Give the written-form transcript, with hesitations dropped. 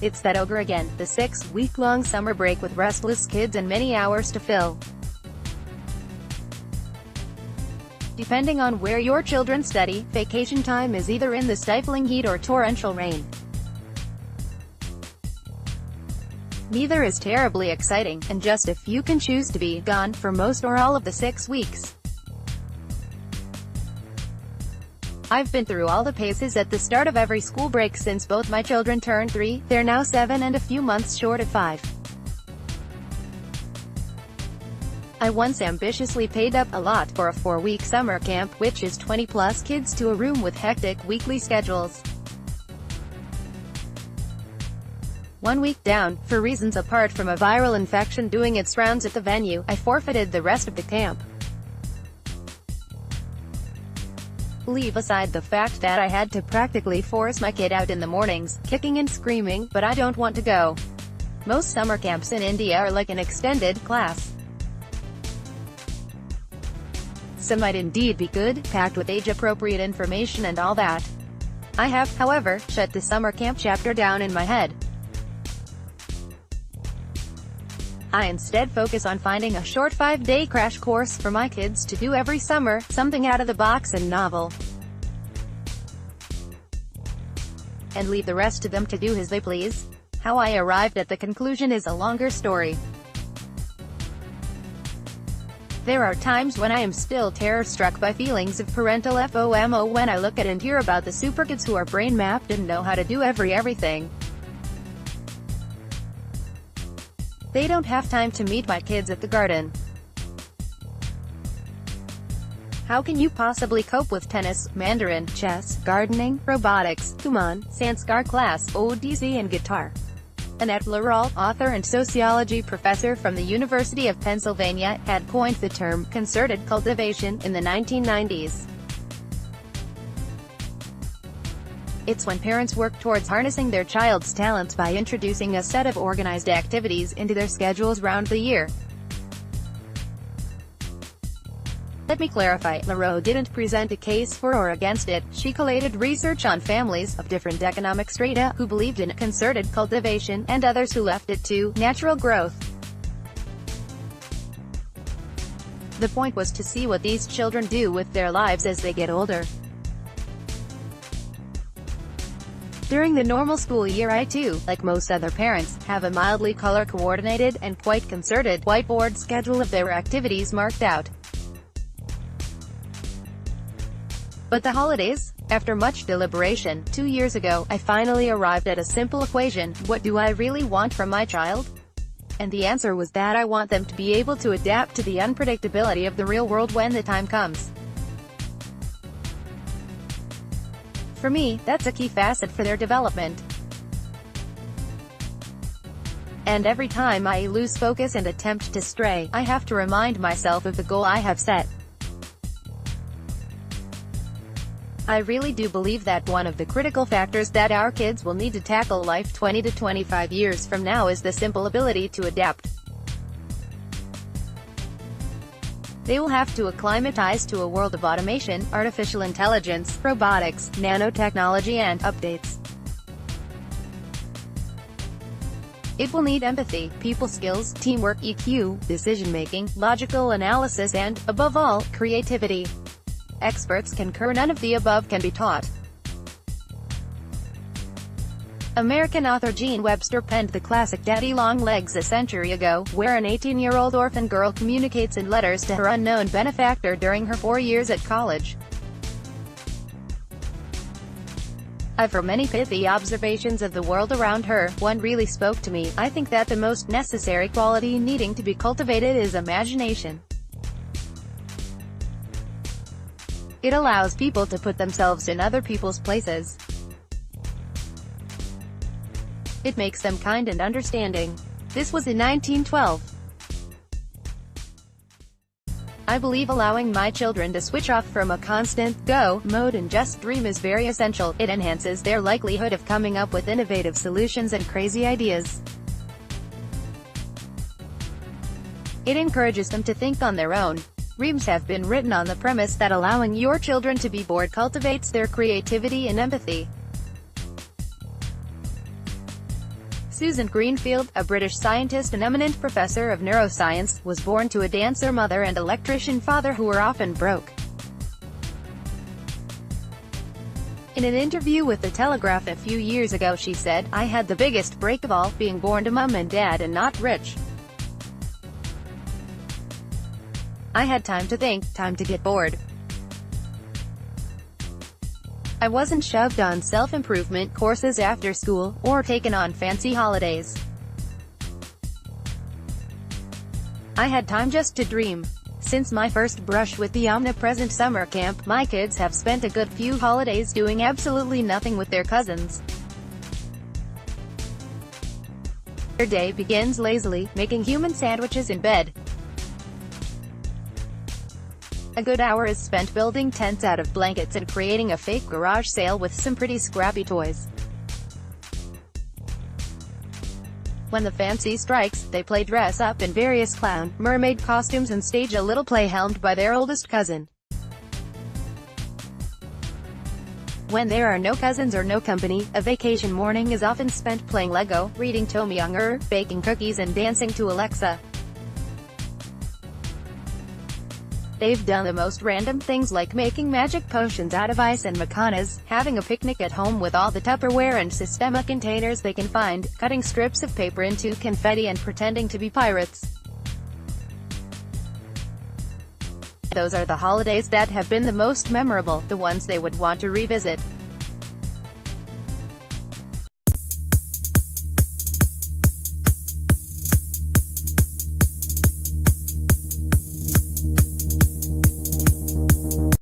It's that ogre again, the 6-week-long summer break with restless kids and many hours to fill. Depending on where your children study, vacation time is either in the stifling heat or torrential rain. Neither is terribly exciting, and just a few can choose to be gone for most or all of the 6 weeks. I've been through all the paces at the start of every school break since both my children turned 3, they're now 7 and a few months short of 5. I once ambitiously paid up a lot for a 4-week summer camp, which is 20-plus kids to a room with hectic weekly schedules. 1 week down, for reasons apart from a viral infection doing its rounds at the venue, I forfeited the rest of the camp. Leave aside the fact that I had to practically force my kid out in the mornings, kicking and screaming, but I don't want to go. Most summer camps in India are like an extended class. Some might indeed be good, packed with age-appropriate information and all that. I have, however, shut the summer camp chapter down in my head. I instead focus on finding a short 5-day crash course for my kids to do every summer, something out of the box and novel. And leave the rest to them to do as they please. How I arrived at the conclusion is a longer story. There are times when I am still terror-struck by feelings of parental FOMO when I look at and hear about the superkids who are brain-mapped and know how to do everything. They don't have time to meet my kids at the garden. How can you possibly cope with tennis, Mandarin, chess, gardening, robotics, Kumon, Sanskar class, ODC and guitar? Annette Laurel, author and sociology professor from the University of Pennsylvania, had coined the term concerted cultivation in the 1990s. It's when parents work towards harnessing their child's talents by introducing a set of organized activities into their schedules round the year. Let me clarify, Laurel didn't present a case for or against it, she collated research on families of different economic strata who believed in concerted cultivation, and others who left it to natural growth. The point was to see what these children do with their lives as they get older. During the normal school year I too, like most other parents, have a mildly color-coordinated, and quite concerted, whiteboard schedule of their activities marked out. But the holidays? After much deliberation, 2 years ago, I finally arrived at a simple equation: what do I really want from my child? And the answer was that I want them to be able to adapt to the unpredictability of the real world when the time comes. For me, that's a key facet for their development. And every time I lose focus and attempt to stray, I have to remind myself of the goal I have set. I really do believe that one of the critical factors that our kids will need to tackle life 20 to 25 years from now is the simple ability to adapt. They will have to acclimatize to a world of automation, artificial intelligence, robotics, nanotechnology and updates. It will need empathy, people skills, teamwork, EQ, decision-making, logical analysis and, above all, creativity. Experts concur none of the above can be taught. American author Jean Webster penned the classic Daddy Long Legs a century ago, where an 18-year-old orphan girl communicates in letters to her unknown benefactor during her 4 years at college. I've heard many pithy observations of the world around her. One really spoke to me. I think that the most necessary quality needing to be cultivated is imagination. It allows people to put themselves in other people's places. It makes them kind and understanding. This was in 1912. I believe allowing my children to switch off from a constant go mode and just dream is very essential. It enhances their likelihood of coming up with innovative solutions and crazy ideas. It encourages them to think on their own. Reams have been written on the premise that allowing your children to be bored cultivates their creativity and empathy. Susan Greenfield, a British scientist and eminent professor of neuroscience, was born to a dancer mother and electrician father who were often broke. In an interview with The Telegraph a few years ago she said, "I had the biggest break of all, being born to mum and dad and not rich. I had time to think, time to get bored. I wasn't shoved on self-improvement courses after school, or taken on fancy holidays. I had time just to dream. Since my first brush with the omnipresent summer camp, my kids have spent a good few holidays doing absolutely nothing with their cousins. Their day begins lazily, making human sandwiches in bed. A good hour is spent building tents out of blankets and creating a fake garage sale with some pretty scrappy toys. When the fancy strikes, they play dress up in various clown, mermaid costumes and stage a little play helmed by their oldest cousin. When there are no cousins or no company, a vacation morning is often spent playing Lego, reading Tom Younger, baking cookies and dancing to Alexa. They've done the most random things like making magic potions out of ice and macanas, having a picnic at home with all the Tupperware and Sistema containers they can find, cutting strips of paper into confetti and pretending to be pirates. Those are the holidays that have been the most memorable, the ones they would want to revisit.